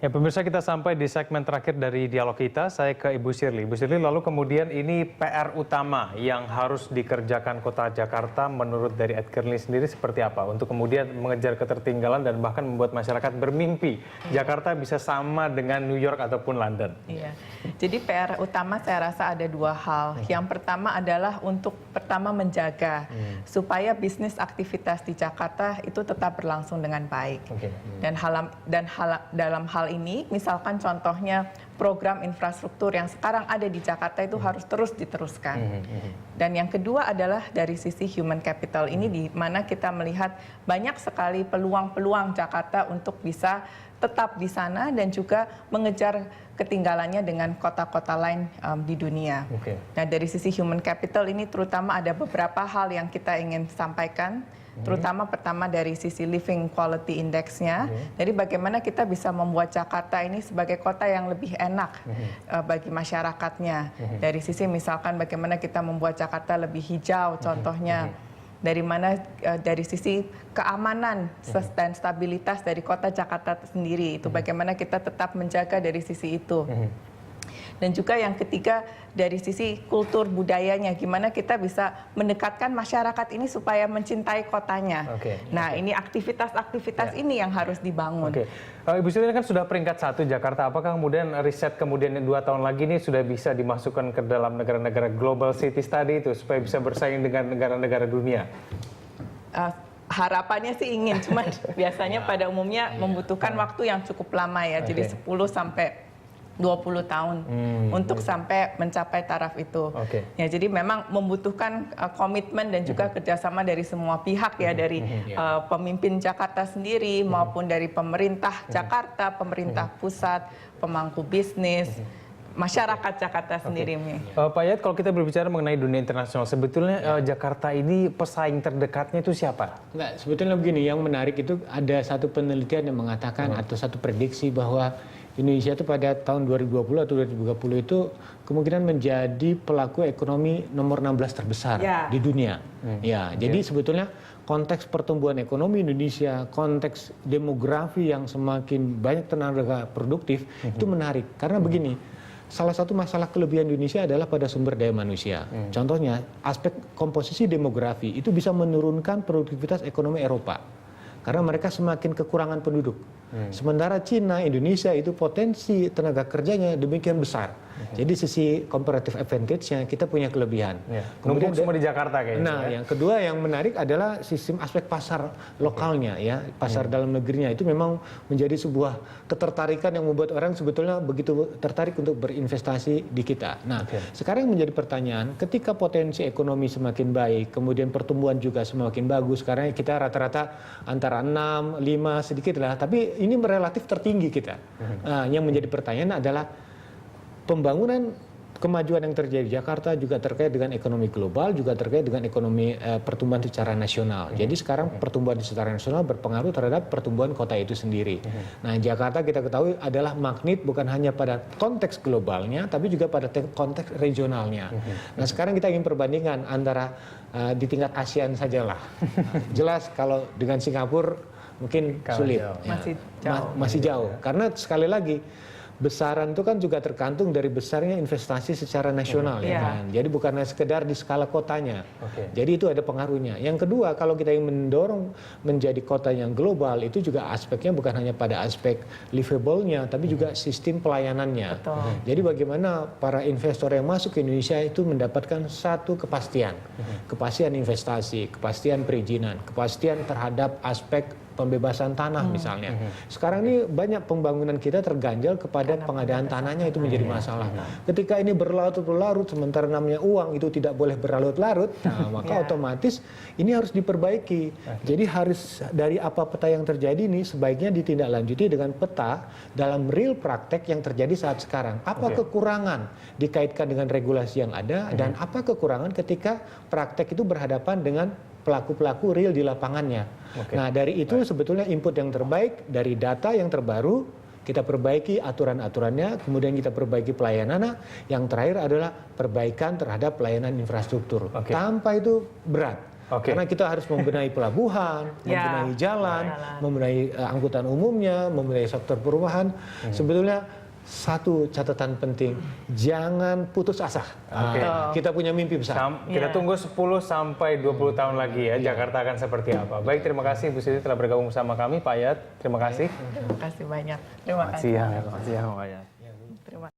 Ya pemirsa, kita sampai di segmen terakhir dari dialog kita. Saya ke Ibu Shirley. Ibu Shirley, lalu kemudian ini PR utama yang harus dikerjakan Kota Jakarta menurut dari Ed Kearney sendiri seperti apa? Untuk kemudian mengejar ketertinggalan dan bahkan membuat masyarakat bermimpi Jakarta bisa sama dengan New York ataupun London. Iya. Jadi PR utama saya rasa ada dua hal. Yang pertama adalah untuk menjaga supaya bisnis aktivitas di Jakarta itu tetap berlangsung dengan baik. Dalam hal ini, misalkan contohnya program infrastruktur yang sekarang ada di Jakarta itu harus terus diteruskan. Dan yang kedua adalah dari sisi human capital ini, di mana kita melihat banyak sekali peluang-peluang Jakarta untuk bisa tetap di sana dan juga mengejar ketinggalannya dengan kota-kota lain di dunia. Nah, dari sisi human capital ini terutama ada beberapa hal yang kita ingin sampaikan. Terutama pertama dari sisi living quality index-nya. Jadi bagaimana kita bisa membuat Jakarta ini sebagai kota yang lebih enak bagi masyarakatnya. Dari sisi misalkan bagaimana kita membuat Jakarta lebih hijau contohnya. Dari sisi keamanan dan stabilitas dari kota Jakarta sendiri. Itu bagaimana kita tetap menjaga dari sisi itu. Dan juga yang ketiga dari sisi kultur budayanya, gimana kita bisa mendekatkan masyarakat ini supaya mencintai kotanya. Nah, ini aktivitas-aktivitas ini yang harus dibangun. Ibu Sri kan sudah peringkat 1 Jakarta, apakah kemudian riset kemudian 2 tahun lagi ini sudah bisa dimasukkan ke dalam negara-negara global cities tadi itu supaya bisa bersaing dengan negara-negara dunia? Harapannya sih ingin, cuman biasanya pada umumnya membutuhkan waktu yang cukup lama ya, jadi 10 sampai 20 tahun untuk sampai mencapai taraf itu. Ya, jadi memang membutuhkan komitmen dan juga kerjasama dari semua pihak ya, dari pemimpin Jakarta sendiri maupun dari pemerintah Jakarta, pemerintah pusat, pemangku bisnis, masyarakat Jakarta sendiri. Pak Yayat, kalau kita berbicara mengenai dunia internasional, sebetulnya Jakarta ini pesaing terdekatnya itu siapa? Enggak, sebetulnya begini, yang menarik itu ada satu penelitian yang mengatakan atau satu prediksi bahwa Indonesia itu pada tahun 2020 atau 2030 itu kemungkinan menjadi pelaku ekonomi nomor 16 terbesar di dunia. Jadi sebetulnya konteks pertumbuhan ekonomi Indonesia, konteks demografi yang semakin banyak tenaga produktif itu menarik. Karena begini, salah satu masalah kelebihan Indonesia adalah pada sumber daya manusia. Contohnya, aspek komposisi demografi itu bisa menurunkan produktivitas ekonomi Eropa. Karena mereka semakin kekurangan penduduk. Sementara Cina, Indonesia itu potensi tenaga kerjanya demikian besar. Jadi sisi comparative advantage-nya kita punya kelebihan. Kemudian semua di Jakarta kayaknya. Nah, yang kedua yang menarik adalah sistem aspek pasar lokalnya ya, pasar dalam negerinya itu memang menjadi sebuah ketertarikan yang membuat orang sebetulnya begitu tertarik untuk berinvestasi di kita. Nah, sekarang menjadi pertanyaan, ketika potensi ekonomi semakin baik, kemudian pertumbuhan juga semakin bagus, karena kita rata-rata antara 6, 5 sedikit lah, tapi ini relatif tertinggi kita. Nah, yang menjadi pertanyaan adalah pembangunan kemajuan yang terjadi di Jakarta juga terkait dengan ekonomi global, juga terkait dengan ekonomi pertumbuhan secara nasional. Jadi sekarang pertumbuhan secara nasional berpengaruh terhadap pertumbuhan kota itu sendiri. Nah, Jakarta kita ketahui adalah magnet bukan hanya pada konteks globalnya, tapi juga pada konteks regionalnya. Nah, sekarang kita ingin perbandingan antara di tingkat ASEAN sajalah. Jelas kalau dengan Singapura mungkin sulit, masih jauh. Karena sekali lagi besaran itu kan juga tergantung dari besarnya investasi secara nasional ya kan. Jadi bukan hanya sekedar di skala kotanya. Jadi itu ada pengaruhnya. Yang kedua, kalau kita ingin mendorong menjadi kota yang global, itu juga aspeknya bukan hanya pada aspek livable-nya, tapi juga sistem pelayanannya. Jadi bagaimana para investor yang masuk ke Indonesia itu mendapatkan satu kepastian. Kepastian investasi, kepastian perizinan, kepastian terhadap aspek pembebasan tanah misalnya. Sekarang ini banyak pembangunan kita terganjal kepada pengadaan tanahnya, itu menjadi masalah. Ketika ini berlarut-larut, sementara namanya uang itu tidak boleh berlarut-larut, nah, maka otomatis ini harus diperbaiki. Jadi harus dari apa peta yang terjadi ini sebaiknya ditindaklanjuti dengan peta dalam real praktek yang terjadi saat sekarang. Apa kekurangan dikaitkan dengan regulasi yang ada dan apa kekurangan ketika praktek itu berhadapan dengan pelaku-pelaku real di lapangannya. Nah, dari itu sebetulnya input yang terbaik dari data yang terbaru, kita perbaiki aturan-aturannya, kemudian kita perbaiki pelayanannya, yang terakhir adalah perbaikan terhadap pelayanan infrastruktur. Tanpa itu berat. Oke. Karena kita harus membenahi pelabuhan, Ya, membenahi jalan, jalan. membenahi angkutan umumnya, membenahi sektor perumahan. Sebetulnya satu catatan penting, jangan putus asa. Oke. Kita punya mimpi besar. Kita Iya. tunggu 10 sampai 20 tahun lagi ya, Jakarta akan seperti apa. Baik, terima kasih Bu Siti telah bergabung bersama kami. Pak Yayat, terima kasih. Terima kasih banyak. Terima kasih. Selamat siang, Pak Yayat.